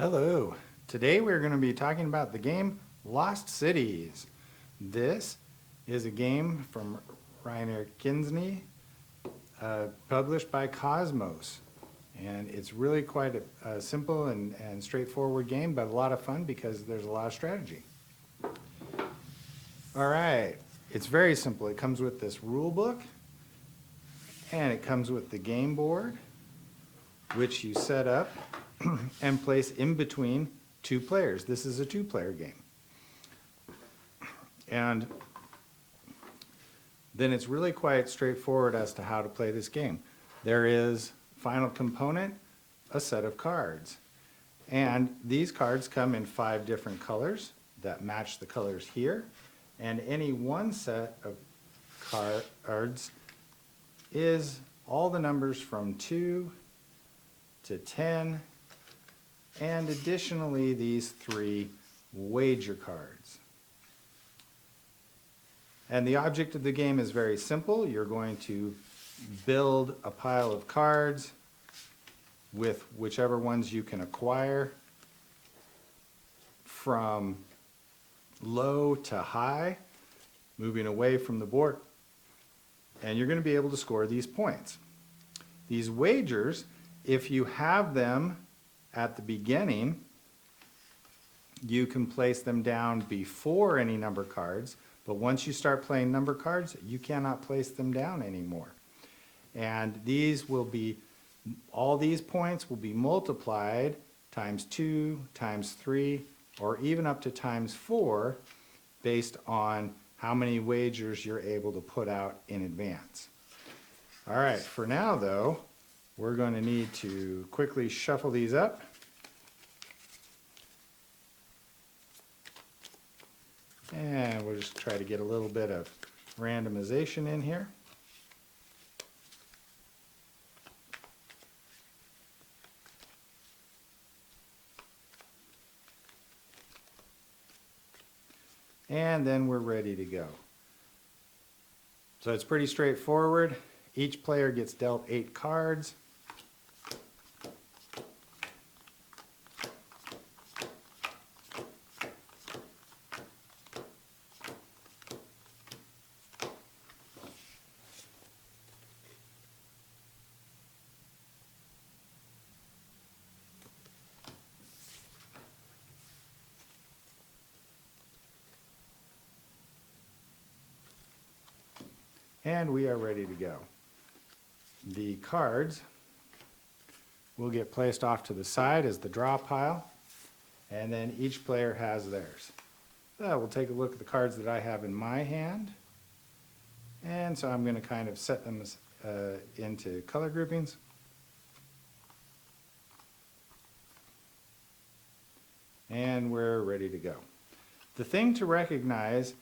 Hello. Today we're going to be talking about the game Lost Cities. This is a game from Reiner Kinzny, published by Cosmos. And it's really quite a simple and straightforward game, but a lot of fun because there's a lot of strategy. All right, it's very simple. It comes with this rule book, and it comes with the game board, which you set up and place in between two players. This is a two-player game. And then it's really quite straightforward as to how to play this game. There is final component, a set of cards. And these cards come in 5 different colors that match the colors here. And any one set of cards is all the numbers from 2 to 10, and additionally these 3 wager cards. And the object of the game is very simple. You're going to build a pile of cards with whichever ones you can acquire from low to high, moving away from the board, and you're going to be able to score these points. These wagers, if you have them at the beginning, you can place them down before any number cards, but once you start playing number cards, you cannot place them down anymore. And these will be, all these points will be multiplied times 2, times 3, or even up to times 4, based on how many wagers you're able to put out in advance. All right, for now though, we're going to need to quickly shuffle these up. And we'll just try to get a little bit of randomization in here. And then we're ready to go. So it's pretty straightforward. Each player gets dealt 8 cards. And we are ready to go. The cards will get placed off to the side as the draw pile, and then each player has theirs. So we'll take a look at the cards that I have in my hand. And so I'm going to kind of set them into color groupings. And we're ready to go. The thing to recognize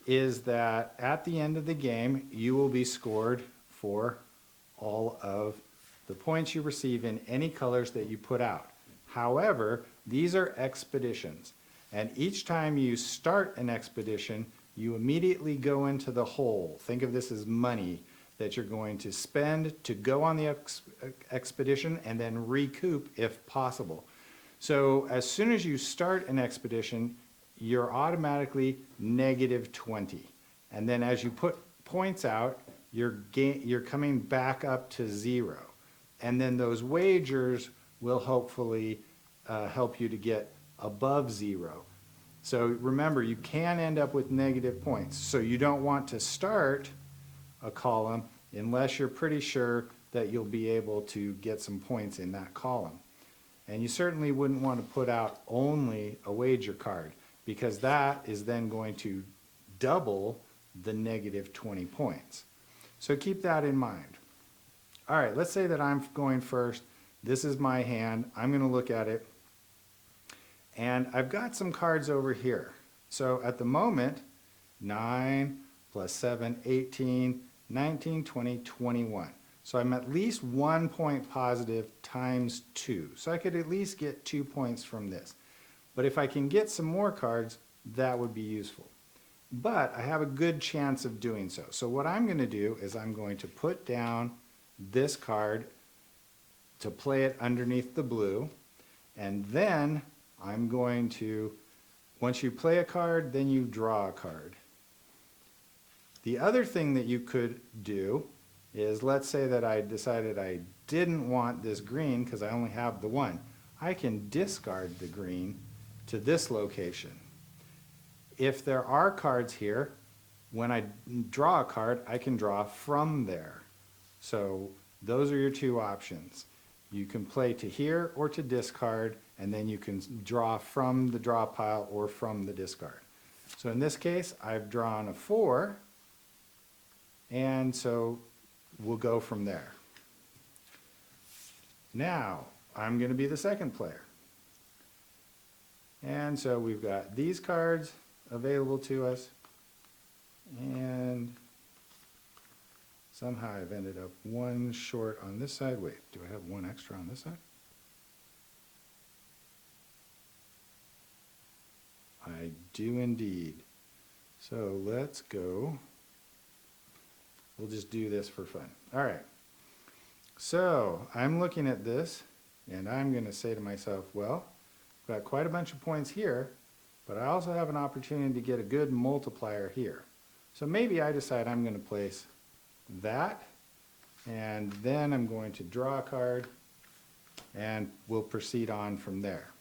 is that at the end of the game, you will be scored for all of the points you receive in any colors that you put out. However, these are expeditions, and each time you start an expedition, you immediately go into the hole. Think of this as money that you're going to spend to go on the expedition and then recoup if possible. So as soon as you start an expedition, you're automatically -20. And then as you put points out, you're coming back up to 0. And then those wagers will hopefully help you to get above 0. So remember, you can end up with negative points. So you don't want to start a column unless you're pretty sure that you'll be able to get some points in that column. And you certainly wouldn't want to put out only a wager card, because that is then going to double the -20 points. So keep that in mind. All right, let's say that I'm going first. This is my hand. I'm going to look at it. And I've got some cards over here. So at the moment, 9 plus 7, 18, 19, 20, 21. So I'm at least 1 point positive times 2. So I could at least get 2 points from this. But if I can get some more cards, that would be useful. But I have a good chance of doing so. So what I'm going to do is I'm going to put down this card to play it underneath the blue. And then I'm going to, once you play a card, then you draw a card. The other thing that you could do is, let's say that I decided I didn't want this green because I only have the one. I can discard the green to this location. If there are cards here, when I draw a card, I can draw from there. So those are your two options. You can play to here or to discard, and then you can draw from the draw pile or from the discard. So in this case, I've drawn a 4, and so we'll go from there. Now, I'm going to be the second player. And so we've got these cards available to us, and somehow I've ended up one short on this side. Wait, do I have one extra on this side? I do indeed. So let's go. We'll just do this for fun. All right. So I'm looking at this, and I'm going to say to myself, well, I've got quite a bunch of points here, but I also have an opportunity to get a good multiplier here. So maybe I decide I'm going to place that, and then I'm going to draw a card, and we'll proceed on from there.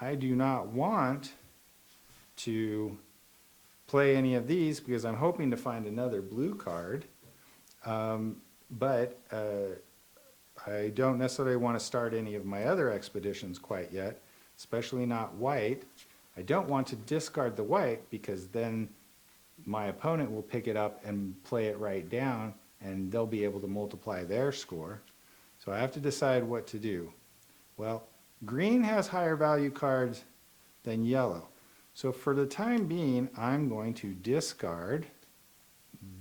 I do not want to play any of these because I'm hoping to find another blue card, but I don't necessarily want to start any of my other expeditions quite yet, especially not white. I don't want to discard the white because then my opponent will pick it up and play it right down, and they'll be able to multiply their score. So I have to decide what to do. Well, green has higher value cards than yellow. So for the time being, I'm going to discard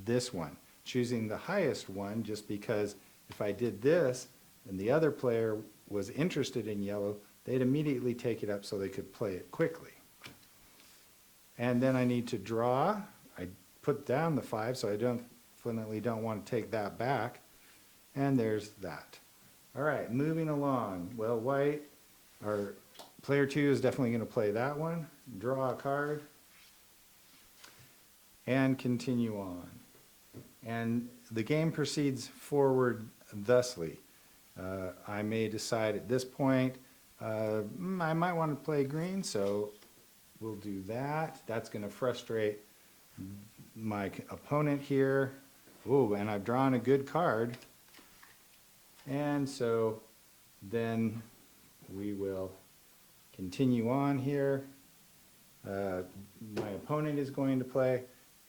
this one, choosing the highest one, just because if I did this and the other player was interested in yellow, they'd immediately take it up so they could play it quickly. And then I need to draw. I put down the 5, so I definitely don't want to take that back. And there's that. All right, moving along. Well, white, or player 2 is definitely going to play that one. Draw a card. And continue on. And the game proceeds forward thusly. I may decide at this point, I might want to play green, so we'll do that. That's going to frustrate my opponent here. Ooh, and I've drawn a good card. And so then we will continue on here. My opponent is going to play,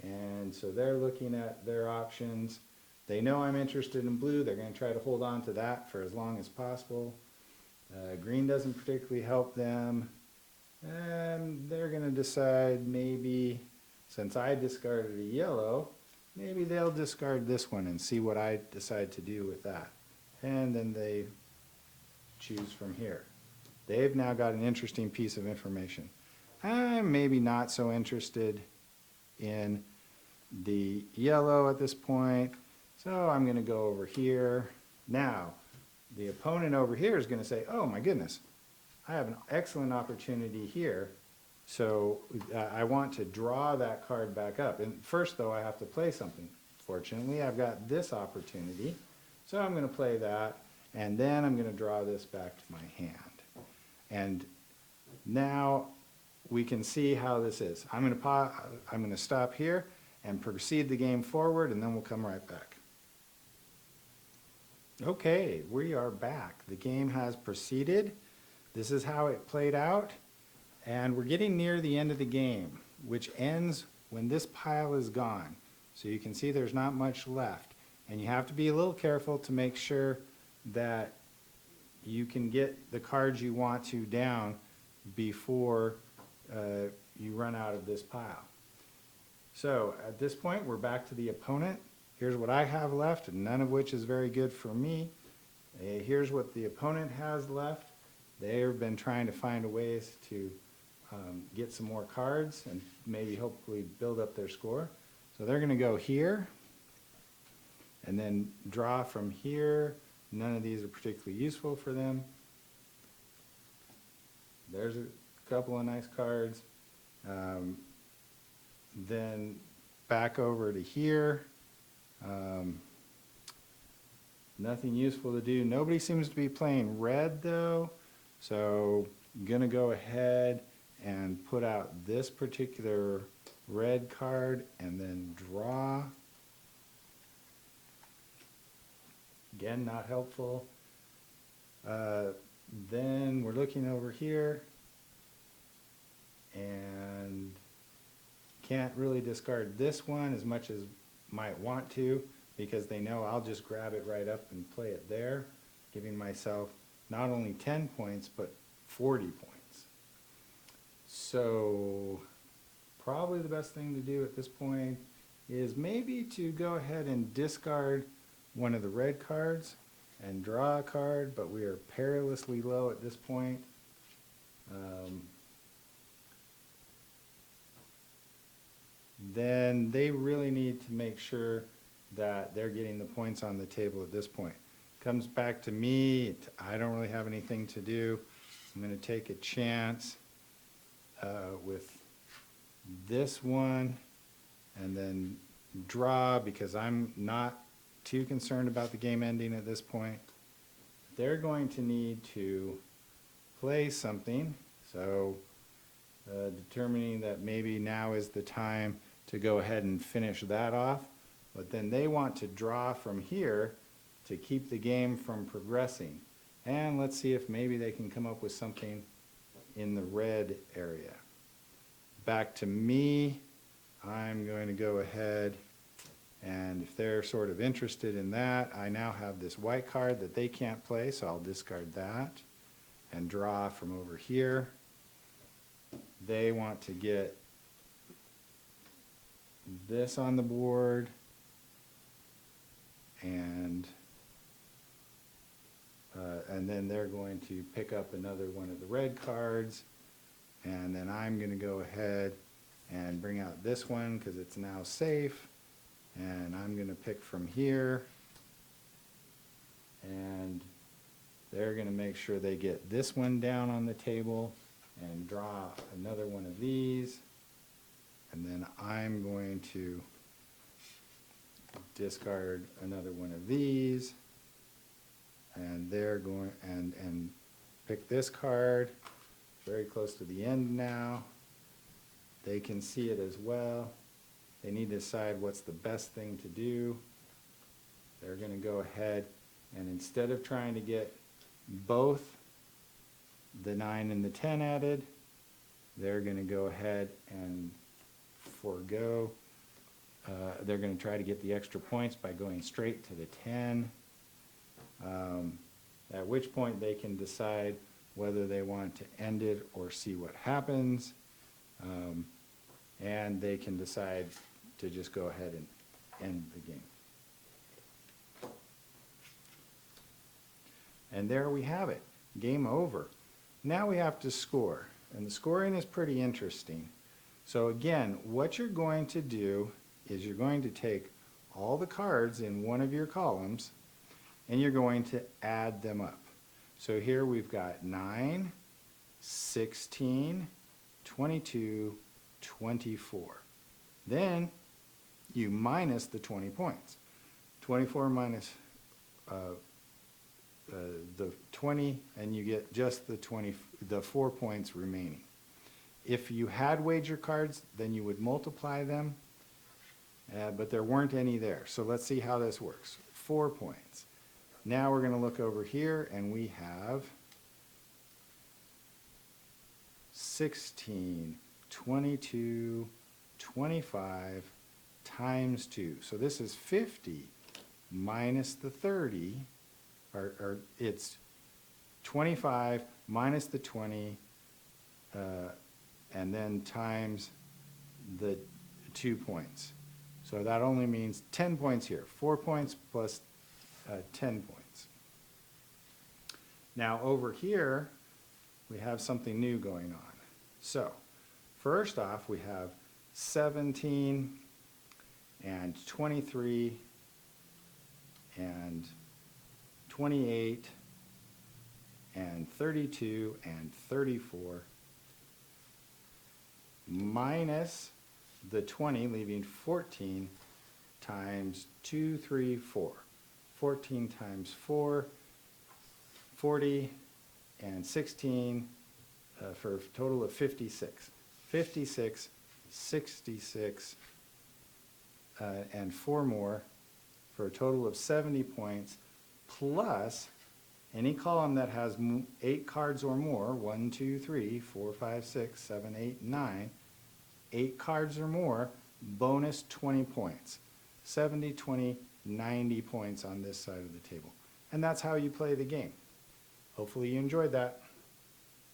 and so they're looking at their options. They know I'm interested in blue. They're going to try to hold on to that for as long as possible. Green doesn't particularly help them. And they're going to decide maybe, since I discarded a yellow, maybe they'll discard this one and see what I decide to do with that. And then they choose from here. They've now got an interesting piece of information. I'm maybe not so interested in the yellow at this point, so I'm going to go over here. Now, the opponent over here is going to say, oh my goodness, I have an excellent opportunity here, so I want to draw that card back up. And first, though, I have to play something. Fortunately, I've got this opportunity, so I'm going to play that, and then I'm going to draw this back to my hand. And now we can see how this is. I'm going to stop here and proceed the game forward, and then we'll come right back. Okay, we are back. The game has proceeded. This is how it played out, and we're getting near the end of the game, which ends when this pile is gone. So you can see there's not much left, and you have to be a little careful to make sure that you can get the cards you want to down before you run out of this pile. So at this point, we're back to the opponent. Here's what I have left, none of which is very good for me. Here's what the opponent has left. They've been trying to find ways to get some more cards and maybe hopefully build up their score. So they're going to go here and then draw from here. None of these are particularly useful for them. There's a couple of nice cards. Then back over to here. Nothing useful to do. Nobody seems to be playing red though. So I'm gonna go ahead and put out this particular red card and then draw. Again, not helpful. Then we're looking over here and can't really discard this one as much as might want to, because they know I'll just grab it right up and play it there, giving myself not only 10 points, but 40 points. So probably the best thing to do at this point is maybe to go ahead and discard one of the red cards and draw a card, but we are perilously low at this point. Then they really need to make sure that they're getting the points on the table at this point. Comes back to me. I don't really have anything to do. I'm going to take a chance with this one and then draw, because I'm not too concerned about the game ending at this point. They're going to need to play something, so determining that maybe now is the time to go ahead and finish that off, but then they want to draw from here to keep the game from progressing. And let's see if maybe they can come up with something in the red area. Back to me. I'm going to go ahead, and if they're sort of interested in that, I now have this white card that they can't play, so I'll discard that and draw from over here. They want to get this on the board, and then they're going to pick up another one of the red cards, and then I'm going to go ahead and bring out this one because it's now safe, and I'm going to pick from here, and they're going to make sure they get this one down on the table and draw another one of these, and then I'm going to discard another one of these, and they're going and pick this card. Very close to the end now. They can see it as well. They need to decide what's the best thing to do. They're going to go ahead and, instead of trying to get both the 9 and the 10 added, they're going to go ahead and forego. They're going to try to get the extra points by going straight to the 10, at which point they can decide whether they want to end it or see what happens, and they can decide to just go ahead and end the game. And there we have it. Game over. Now we have to score, and the scoring is pretty interesting. So again, what you're going to do is you're going to take all the cards in one of your columns and you're going to add them up. So here we've got 9, 16, 22, 24. Then you minus the 20 points. 24 minus the 20, and you get just the 4 points remaining. If you had wager cards, then you would multiply them, but there weren't any there. So let's see how this works. 4 points. Now we're going to look over here, and we have 16, 22, 25 times 2. So this is 50 minus the 30, or it's 25 minus the 20, and then times the 2 points. So that only means 10 points here. 4 points plus 10 points. Now over here, we have something new going on. So first off, we have 17 and 23 and 28, and 32, and 34, minus the 20, leaving 14, times 2, 3, 4. 14 times 4, 40, and 16, for a total of 56. 56, 66, and 4 more, for a total of 70 points, plus any column that has 8 cards or more, 1, 2, 3, 4, 5, 6, 7, 8, 9, 8 cards or more, bonus 20 points. 70, 20, 90 points on this side of the table. And that's how you play the game. Hopefully you enjoyed that.